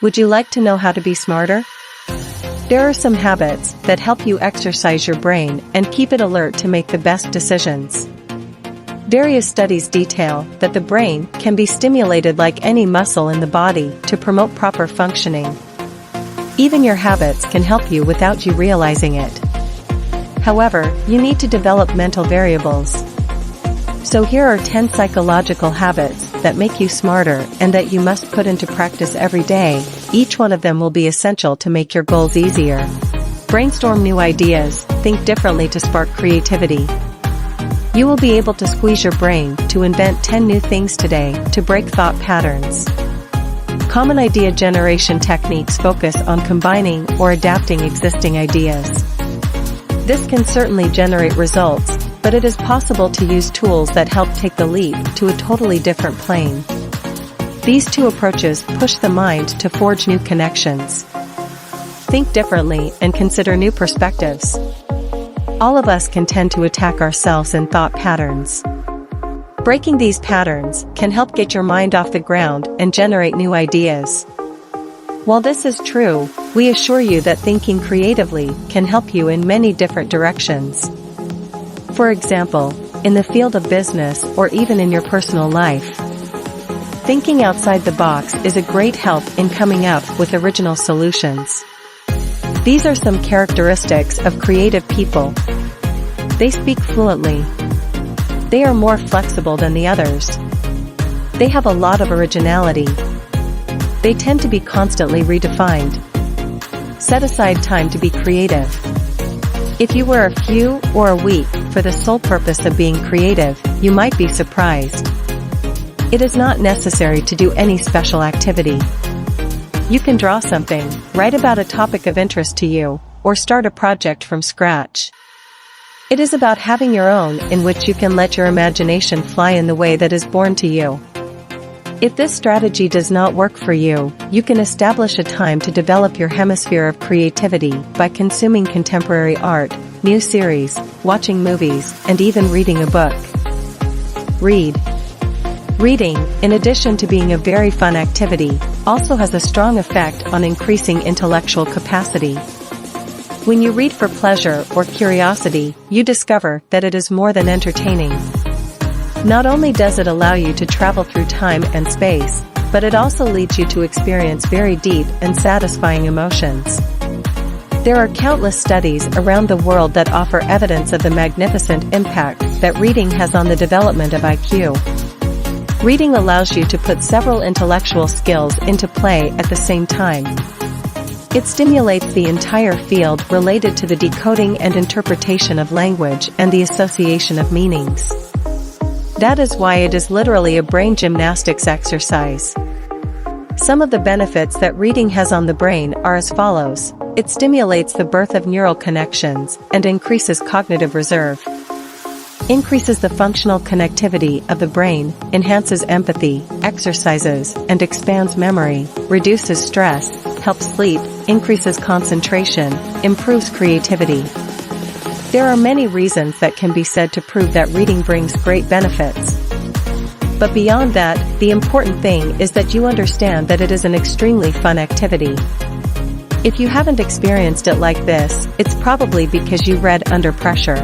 Would you like to know how to be smarter? There are some habits that help you exercise your brain and keep it alert to make the best decisions. Various studies detail that the brain can be stimulated like any muscle in the body to promote proper functioning. Even your habits can help you without you realizing it. However, you need to develop mental variables. So here are 10 psychological habits that make you smarter and that you must put into practice every day. Each one of them will be essential to make your goals easier. Brainstorm new ideas, think differently to spark creativity. You will be able to squeeze your brain to invent 10 new things today to break thought patterns. Common idea generation techniques focus on combining or adapting existing ideas. This can certainly generate results, but it is possible to use tools that help take the leap to a totally different plane. These two approaches push the mind to forge new connections. Think differently and consider new perspectives. All of us can tend to attack ourselves in thought patterns. Breaking these patterns can help get your mind off the ground and generate new ideas. While this is true, we assure you that thinking creatively can help you in many different directions. For example, in the field of business or even in your personal life. Thinking outside the box is a great help in coming up with original solutions. These are some characteristics of creative people. They speak fluently. They are more flexible than the others. They have a lot of originality. They tend to be constantly redefined. Set aside time to be creative. If you were a few or a week for the sole purpose of being creative, you might be surprised. It is not necessary to do any special activity. You can draw something, write about a topic of interest to you, or start a project from scratch. It is about having your own in which you can let your imagination fly in the way that is born to you. If this strategy does not work for you, you can establish a time to develop your hemisphere of creativity by consuming contemporary art, new series, watching movies, and even reading a book. Read. Reading, in addition to being a very fun activity, also has a strong effect on increasing intellectual capacity. When you read for pleasure or curiosity, you discover that it is more than entertaining. Not only does it allow you to travel through time and space, but it also leads you to experience very deep and satisfying emotions. There are countless studies around the world that offer evidence of the magnificent impact that reading has on the development of IQ. Reading allows you to put several intellectual skills into play at the same time. It stimulates the entire field related to the decoding and interpretation of language and the association of meanings. That is why it is literally a brain gymnastics exercise. Some of the benefits that reading has on the brain are as follows. It stimulates the birth of neural connections and increases cognitive reserve. Increases the functional connectivity of the brain, enhances empathy, exercises and expands memory, reduces stress, helps sleep, increases concentration, improves creativity. There are many reasons that can be said to prove that reading brings great benefits. But beyond that, the important thing is that you understand that it is an extremely fun activity. If you haven't experienced it like this, it's probably because you read under pressure.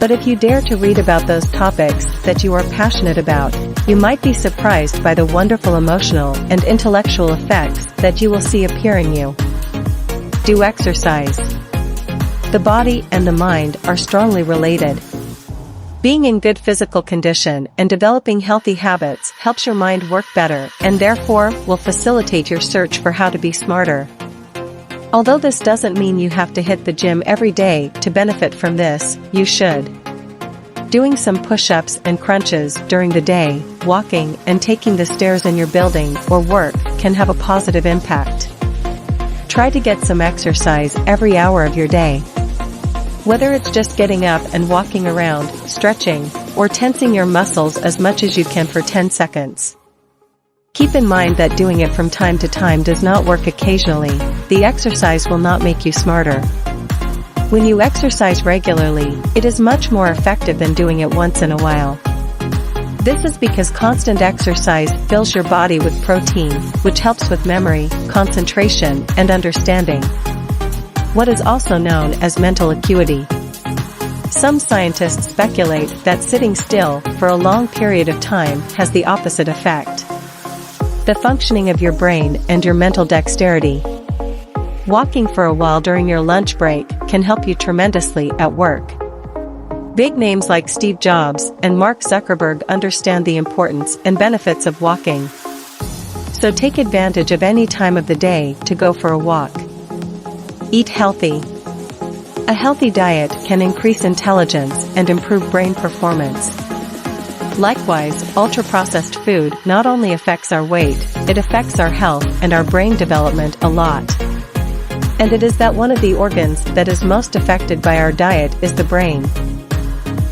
But if you dare to read about those topics that you are passionate about, you might be surprised by the wonderful emotional and intellectual effects that you will see appear in you. Do exercise. The body and the mind are strongly related. Being in good physical condition and developing healthy habits helps your mind work better and therefore will facilitate your search for how to be smarter. Although this doesn't mean you have to hit the gym every day to benefit from this, you should. Doing some push-ups and crunches during the day, walking and taking the stairs in your building or work can have a positive impact. Try to get some exercise every hour of your day. Whether it's just getting up and walking around, stretching, or tensing your muscles as much as you can for 10 seconds. Keep in mind that doing it from time to time does not work occasionally. The exercise will not make you smarter. When you exercise regularly, it is much more effective than doing it once in a while. This is because constant exercise fills your body with protein, which helps with memory, concentration, and understanding. What is also known as mental acuity. Some scientists speculate that sitting still for a long period of time has the opposite effect. The functioning of your brain and your mental dexterity. Walking for a while during your lunch break can help you tremendously at work. Big names like Steve Jobs and Mark Zuckerberg understand the importance and benefits of walking. So take advantage of any time of the day to go for a walk. Eat healthy. A healthy diet can increase intelligence and improve brain performance. Likewise, ultra-processed food not only affects our weight, it affects our health and our brain development a lot. And it is that one of the organs that is most affected by our diet is the brain.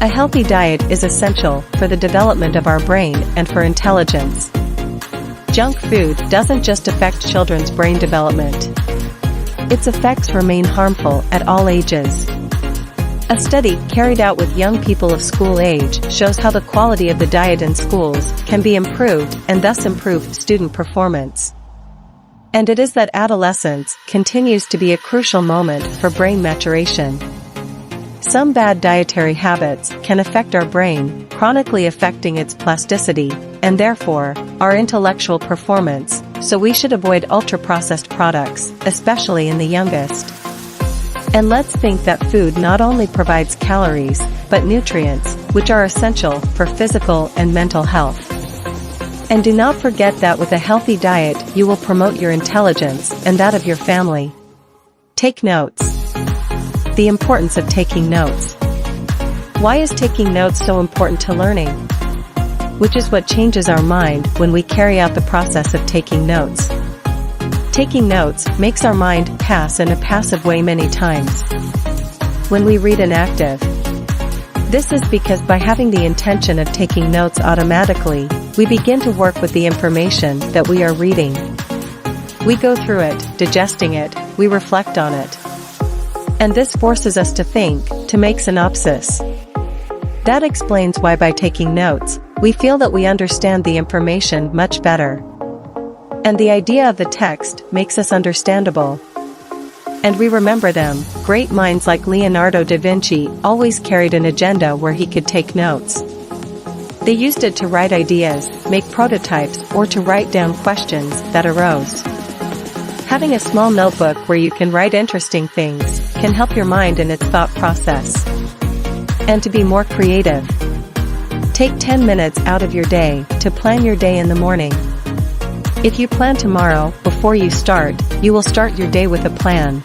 A healthy diet is essential for the development of our brain and for intelligence. Junk food doesn't just affect children's brain development. Its effects remain harmful at all ages. A study carried out with young people of school age shows how the quality of the diet in schools can be improved and thus improve student performance. And it is that adolescence continues to be a crucial moment for brain maturation. Some bad dietary habits can affect our brain, chronically affecting its plasticity, and therefore, our intellectual performance, so we should avoid ultra-processed products, especially in the youngest. And let's think that food not only provides calories, but nutrients, which are essential for physical and mental health. And do not forget that with a healthy diet you will promote your intelligence and that of your family. Take notes. The importance of taking notes. Why is taking notes so important to learning? Which is what changes our mind when we carry out the process of taking notes. Taking notes makes our mind pass in a passive way many times. When we read an active. This is because by having the intention of taking notes automatically, we begin to work with the information that we are reading. We go through it, digesting it, we reflect on it. And this forces us to think, to make synopsis. That explains why by taking notes, we feel that we understand the information much better. And the idea of the text makes us understandable. And we remember them. Great minds like Leonardo da Vinci always carried an agenda where he could take notes. They used it to write ideas, make prototypes, or to write down questions that arose. Having a small notebook where you can write interesting things can help your mind in its thought process. And to be more creative. Take 10 minutes out of your day to plan your day in the morning. If you plan tomorrow before you start, you will start your day with a plan.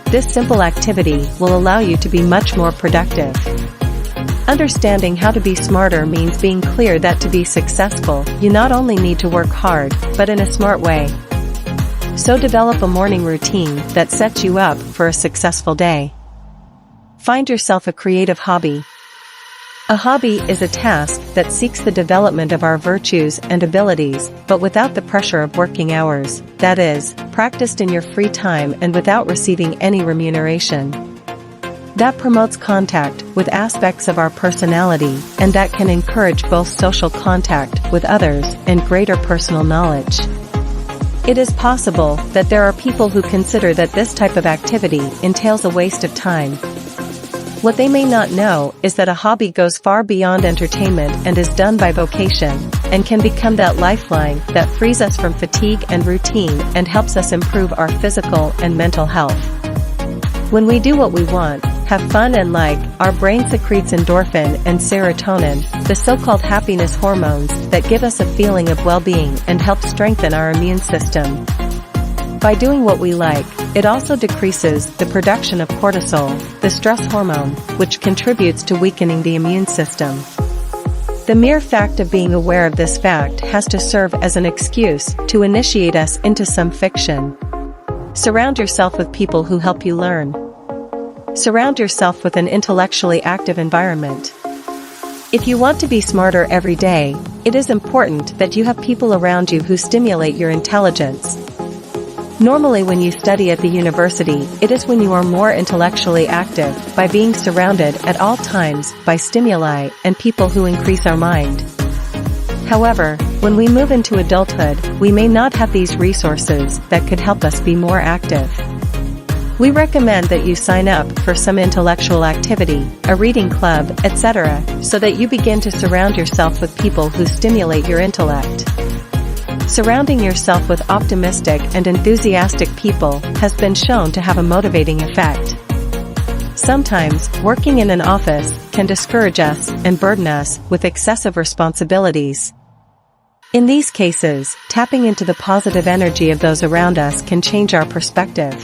This simple activity will allow you to be much more productive. Understanding how to be smarter means being clear that to be successful, you not only need to work hard, but in a smart way. So develop a morning routine that sets you up for a successful day. Find yourself a creative hobby. A hobby is a task that seeks the development of our virtues and abilities, but without the pressure of working hours, that is, practiced in your free time and without receiving any remuneration. That promotes contact with aspects of our personality, and that can encourage both social contact with others and greater personal knowledge. It is possible that there are people who consider that this type of activity entails a waste of time. What they may not know is that a hobby goes far beyond entertainment and is done by vocation, and can become that lifeline that frees us from fatigue and routine and helps us improve our physical and mental health. When we do what we want, have fun and like, our brain secretes endorphin and serotonin, the so-called happiness hormones that give us a feeling of well-being and help strengthen our immune system. By doing what we like, it also decreases the production of cortisol, the stress hormone, which contributes to weakening the immune system. The mere fact of being aware of this fact has to serve as an excuse to initiate us into some fiction. Surround yourself with people who help you learn. Surround yourself with an intellectually active environment. If you want to be smarter every day, it is important that you have people around you who stimulate your intelligence. Normally when you study at the university, it is when you are more intellectually active, by being surrounded at all times by stimuli and people who increase our mind. However, when we move into adulthood, we may not have these resources that could help us be more active. We recommend that you sign up for some intellectual activity, a reading club, etc., so that you begin to surround yourself with people who stimulate your intellect. Surrounding yourself with optimistic and enthusiastic people has been shown to have a motivating effect. Sometimes, working in an office can discourage us and burden us with excessive responsibilities. In these cases, tapping into the positive energy of those around us can change our perspective.